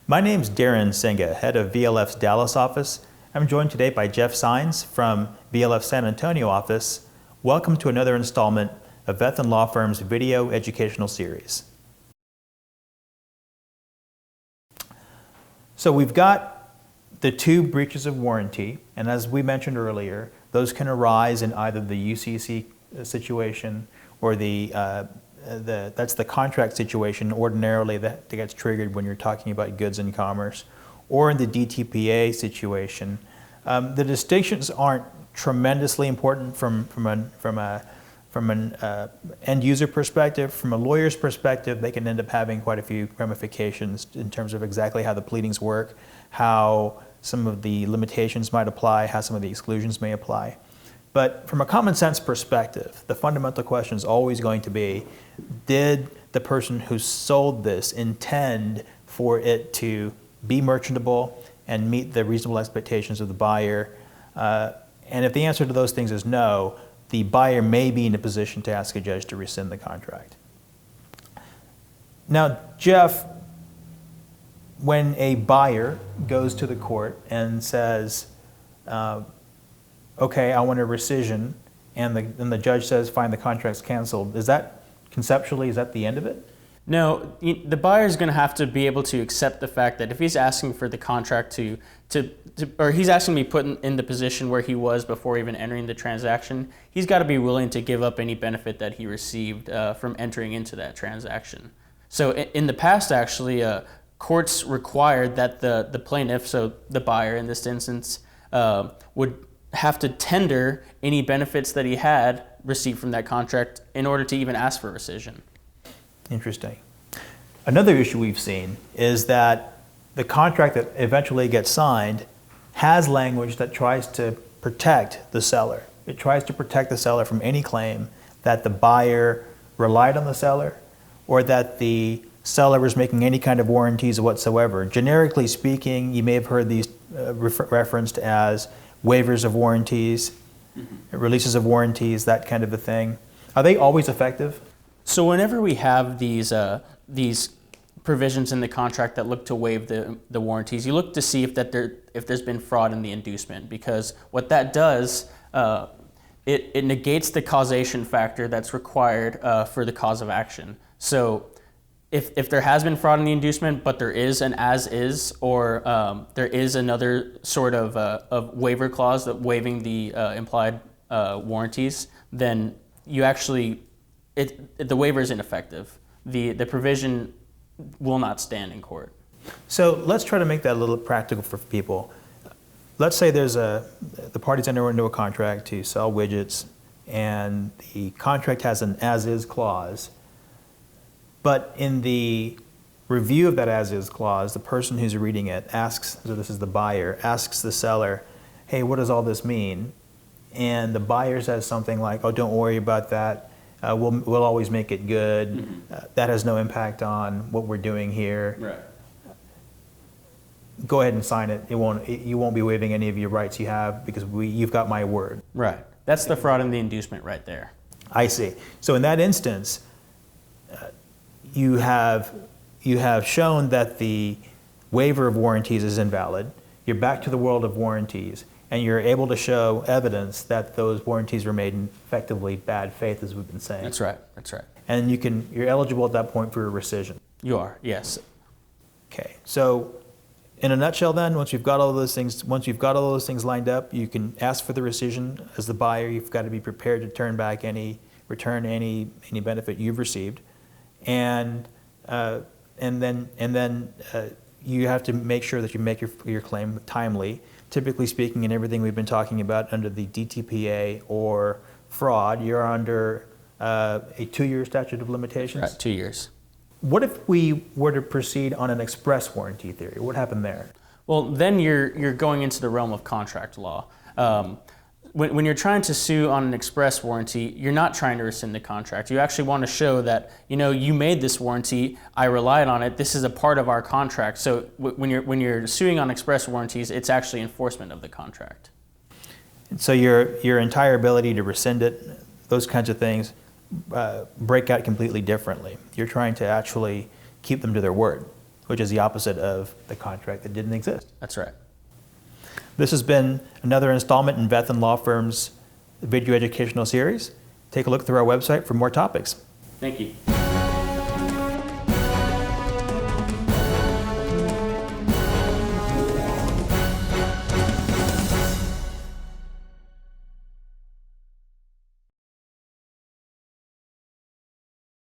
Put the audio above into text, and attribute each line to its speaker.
Speaker 1: My name's Darren Senga, head of VLF's Dallas office. I'm joined today by Jeff Sines from VLF's San Antonio office. Welcome to another installment of Vethin Law Firm's video educational series. So we've got the two breaches of warranty, and as we mentioned earlier, those can arise in either the UCC situation or that's the contract situation ordinarily that gets triggered when you're talking about goods in commerce, or in the DTPA situation. The distinctions aren't tremendously important from an end user perspective. From a lawyer's perspective, they can end up having quite a few ramifications in terms of exactly how the pleadings work, how some of the limitations might apply, how some of the exclusions may apply. But from a common sense perspective, the fundamental question is always going to be, did the person who sold this intend for it to be merchantable and meet the reasonable expectations of the buyer? And if the answer to those things is no, the buyer may be in a position to ask a judge to rescind the contract. Now, Jeff, when a buyer goes to the court and says, okay, I want a rescission, and the judge says, fine, the contract's canceled, is that conceptually, is that the end of it?
Speaker 2: No, the buyer's going to have to be able to accept the fact that if he's asking for the contract or he's asking to be put in the position where he was before even entering the transaction, he's got to be willing to give up any benefit that he received from entering into that transaction. So in the past, actually, courts required that the plaintiff, so the buyer in this instance, would have to tender any benefits that he had received from that contract in order to even ask for rescission.
Speaker 1: Interesting. Another issue we've seen is that the contract that eventually gets signed has language that tries to protect the seller. It tries to protect the seller from any claim that the buyer relied on the seller or that the seller was making any kind of warranties whatsoever. Generically speaking, you may have heard these referenced as waivers of warranties, releases of warranties, that kind of a thing. Are they always effective?
Speaker 2: So whenever we have these provisions in the contract that look to waive the warranties, you look to see if there's been fraud in the inducement, because what that does, it negates the causation factor that's required for the cause of action. So if there has been fraud in the inducement, but there is an as-is, or there is another sort of waiver clause that waiving the implied warranties, then you actually, the waiver is ineffective. The provision will not stand in court.
Speaker 1: So let's try to make that a little practical for people. Let's say the parties enter into a contract to sell widgets, and the contract has an as-is clause. But in the review of that as-is clause, the person who's reading it asks, so this is the buyer, asks the seller, hey, what does all this mean? And the buyer says something like, oh, don't worry about that. We'll always make it good. Mm-hmm. That has no impact on what we're doing here.
Speaker 2: Right.
Speaker 1: Go ahead and sign it. You won't be waiving any of your rights you have because you've got my word.
Speaker 2: Right. That's the fraud in the inducement right there.
Speaker 1: I see. So in that instance, you have shown that the waiver of warranties is invalid. You're back to the world of warranties, and you're able to show evidence that those warranties were made in effectively bad faith, as we've been saying.
Speaker 2: That's right. That's right. And
Speaker 1: you're eligible at that point for a rescission.
Speaker 2: You are, yes.
Speaker 1: Okay. So in a nutshell, then, once you've got all those things lined up, you can ask for the rescission. As the buyer, you've got to be prepared to return any benefit you've received. And then you have to make sure that you make your claim timely. Typically speaking, in everything we've been talking about under the DTPA or fraud, you're under a 2-year statute of limitations.
Speaker 2: Right, 2 years.
Speaker 1: What if we were to proceed on an express warranty theory? What happened there?
Speaker 2: Well, then you're going into the realm of contract law. When you're trying to sue on an express warranty, you're not trying to rescind the contract. You actually want to show that, you made this warranty, I relied on it, this is a part of our contract. So when you're suing on express warranties, it's actually enforcement of the contract.
Speaker 1: And so your entire ability to rescind it, those kinds of things, break out completely differently. You're trying to actually keep them to their word. which is the opposite of the contract that didn't exist.
Speaker 2: That's right.
Speaker 1: This has been another installment in Beth and Law Firm's video educational series. Take a look through our website for more topics.
Speaker 2: Thank you.